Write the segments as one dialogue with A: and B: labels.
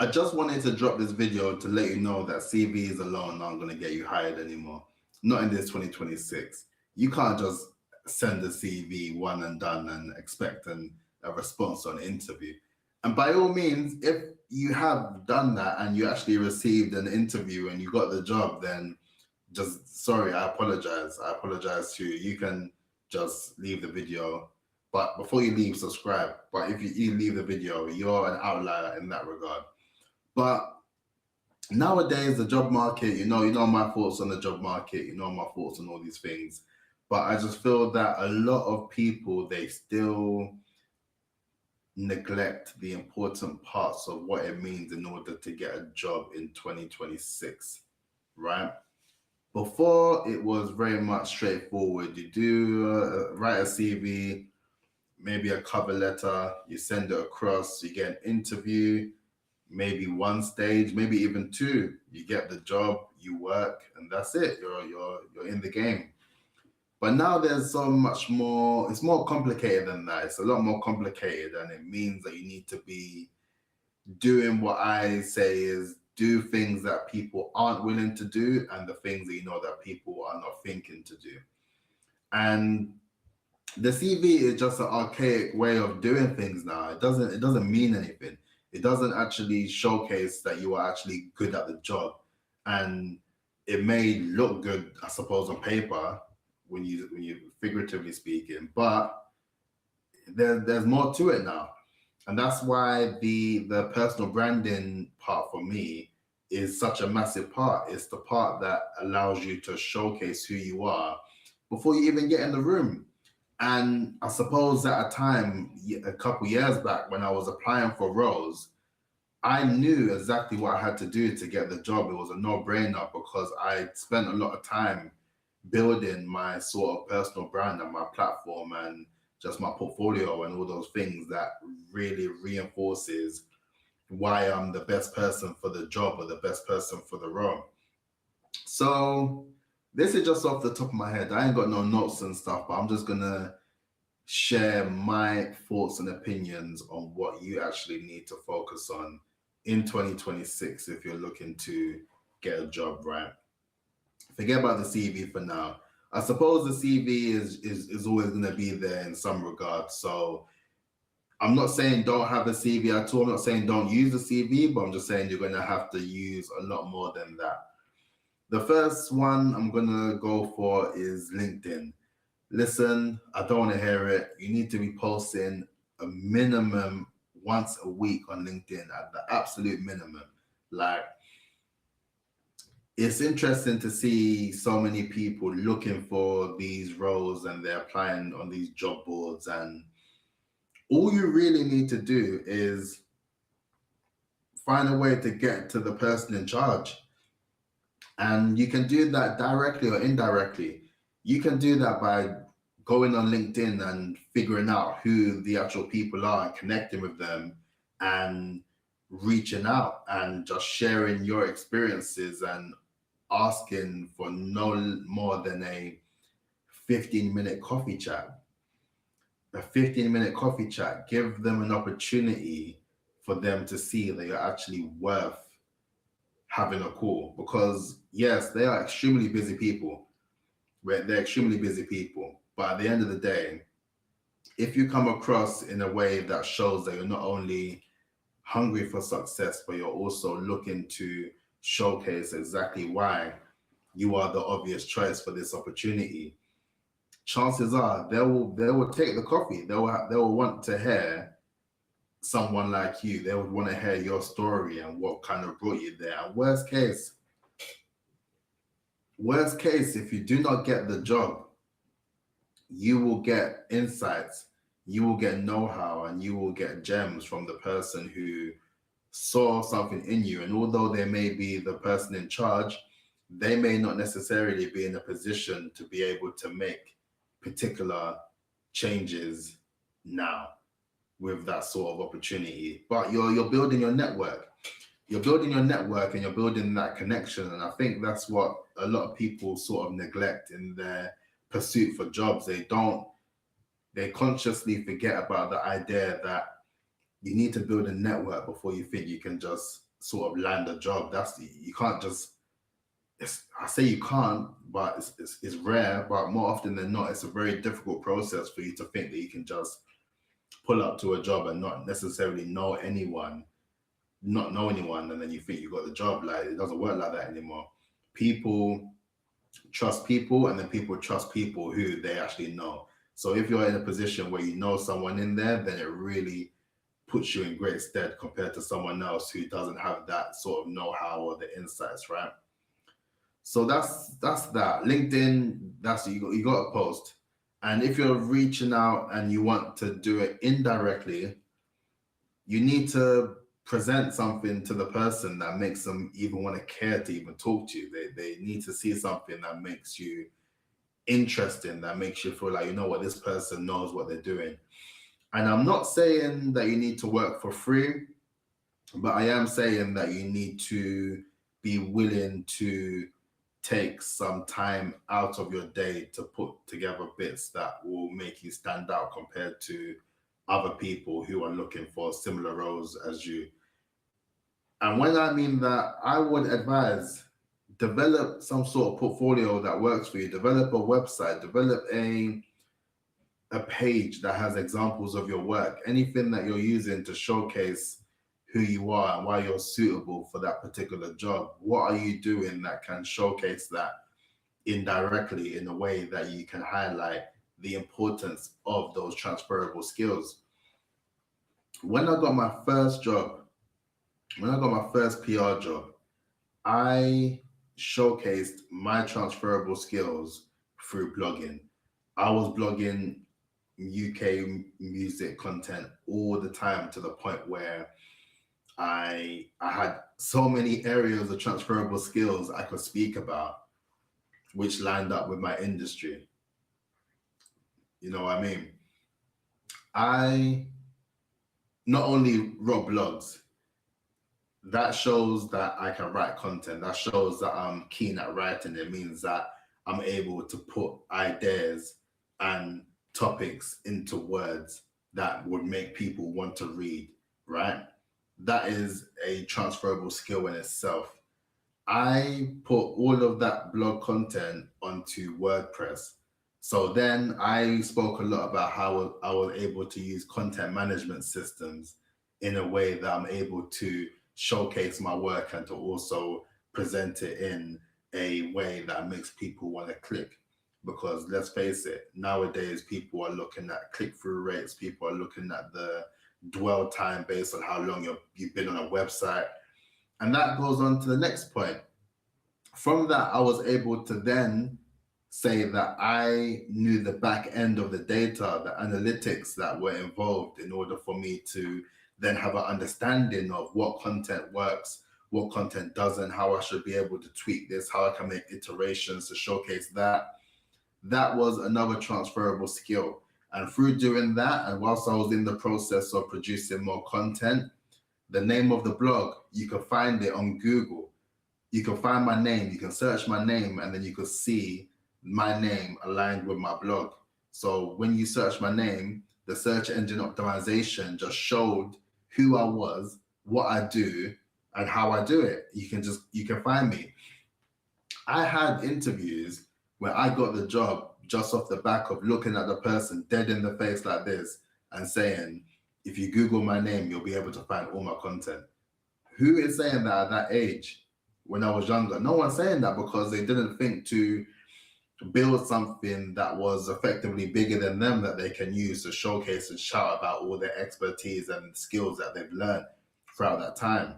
A: I just wanted to drop this video to let you know that CVs alone aren't going to get you hired anymore. Not in this 2026. You can't just send a CV one and done and expect a response on interview. And by all means, if you have done that and you actually received an interview and you got the job, then just sorry, I apologize. I apologize to you. You can just leave the video. But before you leave, subscribe. But if you leave the video, you're an outlier in that regard. But nowadays, the job market, you know my thoughts on the job market, you know my thoughts on all these things. But I just feel that a lot of people, they still neglect the important parts of what it means in order to get a job in 2026, right? Before, it was very much straightforward. You do write a CV, maybe a cover letter, you send it across, you get an interview, maybe one stage, maybe even two. You get the job, you work, and that's it. You're in the game. But now there's so much more. It's more complicated than that. It's a lot more complicated, and it means that you need to be doing what I say is do things that people aren't willing to do, and the things that you know that people are not thinking to do. And the CV is just an archaic way of doing things now. It doesn't mean anything. It doesn't actually showcase that you are actually good at the job. And it may look good, I suppose, on paper when you figuratively speaking, but there's more to it now. And that's why the personal branding part for me is such a massive part. It's the part that allows you to showcase who you are before you even get in the room. And I suppose at a time, a couple years back, when I was applying for roles, I knew exactly what I had to do to get the job. It was a no-brainer because I spent a lot of time building my sort of personal brand and my platform and just my portfolio and all those things that really reinforces why I'm the best person for the job or the best person for the role. So this is just off the top of my head. I ain't got no notes and stuff, but I'm just gonna share my thoughts and opinions on what you actually need to focus on in 2026 if you're looking to get a job, right? Forget about the CV for now. I suppose the CV is always going to be there in some regard. So I'm not saying don't have a CV at all. I'm not saying don't use the CV, but I'm just saying you're going to have to use a lot more than that. The first one I'm going to go for is LinkedIn. Listen, I don't want to hear it. You need to be posting a minimum once a week on LinkedIn at the absolute minimum. Like, it's interesting to see so many people looking for these roles and they're applying on these job boards. And all you really need to do is find a way to get to the person in charge. And you can do that directly or indirectly. You can do that by going on LinkedIn and figuring out who the actual people are and connecting with them and reaching out and just sharing your experiences and asking for no more than a 15-minute coffee chat. A 15-minute coffee chat, give them an opportunity for them to see that you're actually worth having a call. Because yes, they are extremely busy people. They're extremely busy people. But at the end of the day, if you come across in a way that shows that you're not only hungry for success, but you're also looking to showcase exactly why you are the obvious choice for this opportunity, chances are they will take the coffee. They will want to hear someone like you. They would want to hear your story and what kind of brought you there. And worst case, if you do not get the job, you will get insights, you will get know-how, and you will get gems from the person who saw something in you. And although they may be the person in charge, they may not necessarily be in a position to be able to make particular changes now with that sort of opportunity. But you're building your network. You're building your network and you're building that connection. And I think that's what a lot of people sort of neglect in their pursuit for jobs. They consciously forget about the idea that you need to build a network before you think you can just sort of land a job. You can't just, I say you can't, but it's rare, but more often than not, it's a very difficult process for you to think that you can just pull up to a job and not necessarily know anyone, and then you think you got the job. Like, it doesn't work like that anymore. People trust people, and then people trust people who they actually know. So if you're in a position where you know someone in there, then it really puts you in great stead compared to someone else who doesn't have that sort of know-how or the insights, right? So that's that. LinkedIn, that's you got to post. And if you're reaching out and you want to do it indirectly, you need to present something to the person that makes them even want to care to even talk to you. They need to see something that makes you interesting, that makes you feel like, you know what, this person knows what they're doing. And I'm not saying that you need to work for free, but I am saying that you need to be willing to take some time out of your day to put together bits that will make you stand out compared to other people who are looking for similar roles as you. And when I mean that, I would advise develop some sort of portfolio that works for you. Develop a website, develop a page that has examples of your work, anything that you're using to showcase who you are and why you're suitable for that particular job. What are you doing that can showcase that indirectly in a way that you can highlight the importance of those transferable skills? When I got my first job, when I got my first PR job, I showcased my transferable skills through blogging. I was blogging UK music content all the time, to the point where I had so many areas of transferable skills I could speak about, which lined up with my industry. You know what I mean? I not only wrote blogs, that shows that I can write content. That shows that I'm keen at writing. It means that I'm able to put ideas and topics into words that would make people want to read, right? That is a transferable skill in itself. I put all of that blog content onto WordPress. So then I spoke a lot about how I was able to use content management systems in a way that I'm able to showcase my work and to also present it in a way that makes people want to click. Because let's face it, nowadays people are looking at click-through rates, people are looking at the dwell time based on how long you've been on a website. And that goes on to the next point. From that, I was able to then say that I knew the back end of the data, the analytics that were involved, in order for me to then have an understanding of what content works, what content doesn't, how I should be able to tweak this, how I can make iterations to showcase that. That was another transferable skill. And through doing that, and whilst I was in the process of producing more content, the name of the blog, you can find it on Google. You can find my name, you can search my name, and then you can see my name aligned with my blog. So when you search my name, the search engine optimization just showed who I was, what I do, and how I do it. You can find me. I had interviews where I got the job just off the back of looking at the person dead in the face like this and saying, if you Google my name, you'll be able to find all my content. Who is saying that at that age when I was younger? No one's saying that, because they didn't think to build something that was effectively bigger than them that they can use to showcase and shout about all their expertise and skills that they've learned throughout that time.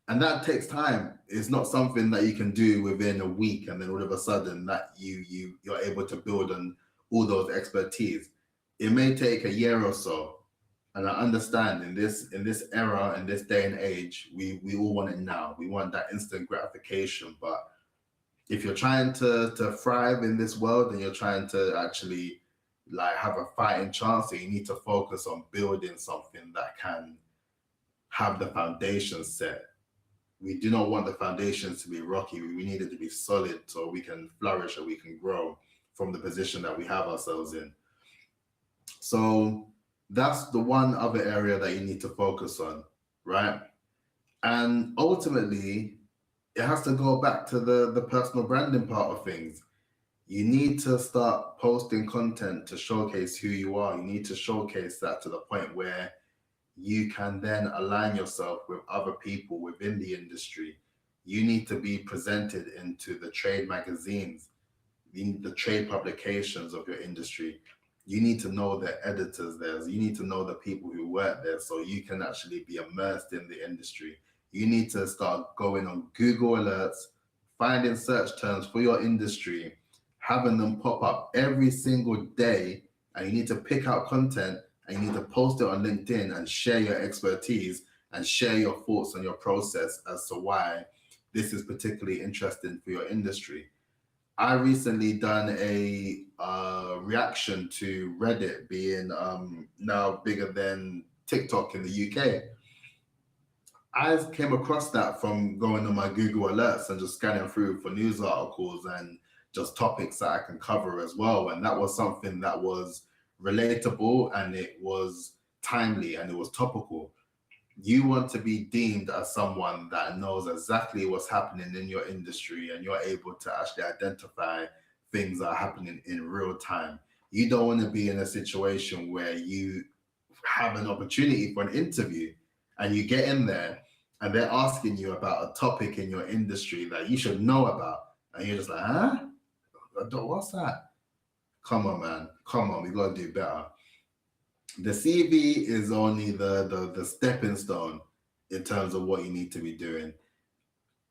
A: And that takes time. It's not something that you can do within a week and then all of a sudden that you're able to build on all those expertise. It may take a year or so. And I understand in this era, in this day and age, we all want it now. We want that instant gratification. But if you're trying to thrive in this world and you're trying to actually like have a fighting chance, so you need to focus on building something that can have the foundation set. We do not want the foundations to be rocky. We need it to be solid so we can flourish and we can grow from the position that we have ourselves in. So that's the one other area that you need to focus on, right? And ultimately, it has to go back to the personal branding part of things. You need to start posting content to showcase who you are. You need to showcase that to the point where you can then align yourself with other people within the industry. You need to be presented into the trade magazines, the trade publications of your industry. You need to know the editors there. You need to know the people who work there so you can actually be immersed in the industry. You need to start going on Google Alerts, finding search terms for your industry, having them pop up every single day. And you need to pick out content and you need to post it on LinkedIn and share your expertise and share your thoughts on your process as to why this is particularly interesting for your industry. I recently done a reaction to Reddit being now bigger than TikTok in the UK. I came across that from going on my Google Alerts and just scanning through for news articles and just topics that I can cover as well. And that was something that was relatable and it was timely and it was topical. You want to be deemed as someone that knows exactly what's happening in your industry and you're able to actually identify things that are happening in real time. You don't want to be in a situation where you have an opportunity for an interview and you get in there and they're asking you about a topic in your industry that you should know about. And you're just like, huh? What's that? Come on, man. Come on. We got to do better. The CV is only the stepping stone in terms of what you need to be doing.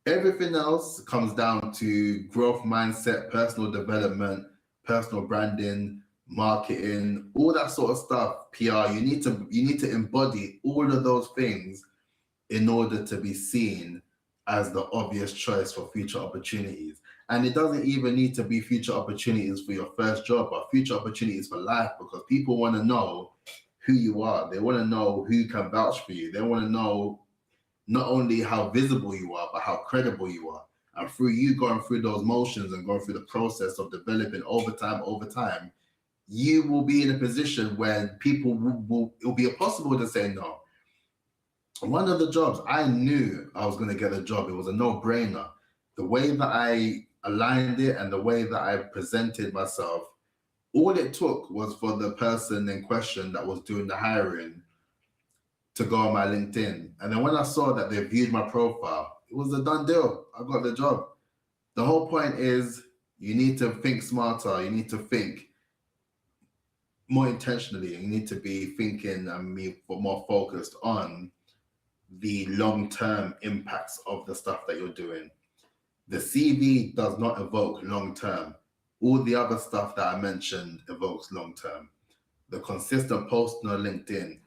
A: Everything else comes down to growth mindset, personal development, personal branding, marketing, all that sort of stuff. PR. You need to embody all of those things in order to be seen as the obvious choice for future opportunities. And it doesn't even need to be future opportunities for your first job, but future opportunities for life, because people want to know who you are. They want to know who can vouch for you. They want to know not only how visible you are, but how credible you are. And through you going through those motions and going through the process of developing over time, you will be in a position where people it will be impossible to say no. One of the jobs, I knew I was going to get a job. It was a no-brainer. The way that I aligned it and the way that I presented myself, all it took was for the person in question that was doing the hiring to go on my LinkedIn. And then when I saw that they viewed my profile, it was a done deal. I got the job. The whole point is you need to think smarter. You need to think more intentionally. You need to be thinking and be more focused on the long-term impacts of the stuff that you're doing. The CV does not evoke long-term. All the other stuff that I mentioned evokes long-term. The consistent posting on LinkedIn,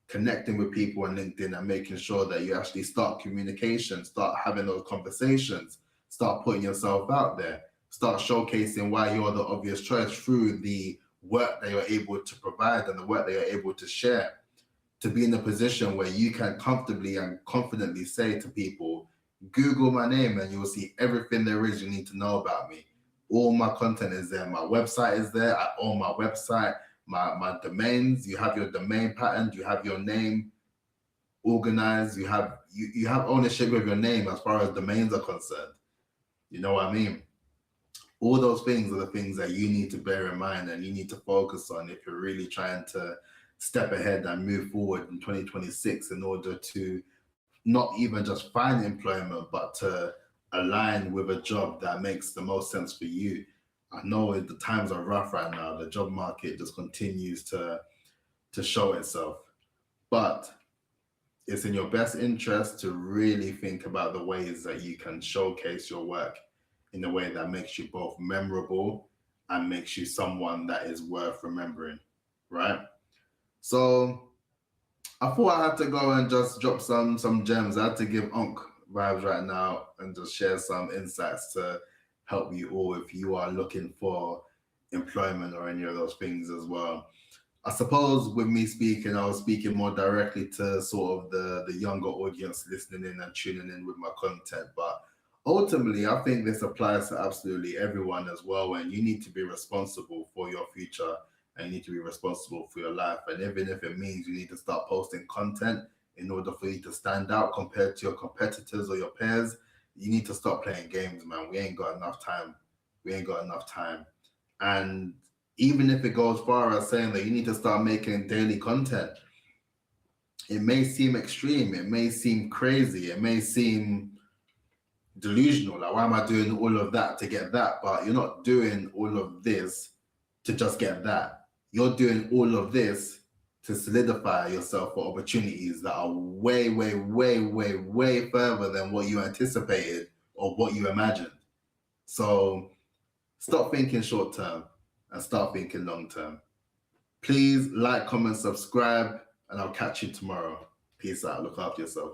A: connecting with people on LinkedIn and making sure that you actually start communication, start having those conversations, start putting yourself out there, start showcasing why you're the obvious choice through the work that you're able to provide and the work that you're able to share, to be in a position where you can comfortably and confidently say to people, Google my name and you'll see everything there is you need to know about me. All my content is there. My website is there. I own my website, my domains. You have your domain pattern. You have your name organized. You have ownership of your name as far as domains are concerned. You know what I mean? All those things are the things that you need to bear in mind and you need to focus on if you're really trying to step ahead and move forward in 2026 in order to not even just find employment, but to align with a job that makes the most sense for you. I know the times are rough right now. The job market just continues to show itself. But it's in your best interest to really think about the ways that you can showcase your work in a way that makes you both memorable and makes you someone that is worth remembering, right? So I thought I had to go and just drop some gems. I had to give Unc vibes right now and just share some insights to help you all if you are looking for employment or any of those things as well. I suppose with me speaking, I was speaking more directly to sort of the younger audience listening in and tuning in with my content. But ultimately, I think this applies to absolutely everyone as well. And you need to be responsible for your future and you need to be responsible for your life. And even if it means you need to start posting content in order for you to stand out compared to your competitors or your peers, you need to stop playing games, man. We ain't got enough time. We ain't got enough time. And even if it goes far as saying that you need to start making daily content, it may seem extreme, it may seem crazy, it may seem delusional. Like, why am I doing all of that to get that? But you're not doing all of this to just get that. You're doing all of this to solidify yourself for opportunities that are way, way, way, way, way further than what you anticipated or what you imagined. So stop thinking short term and start thinking long term. Please like, comment, subscribe, and I'll catch you tomorrow. Peace out. Look after yourself.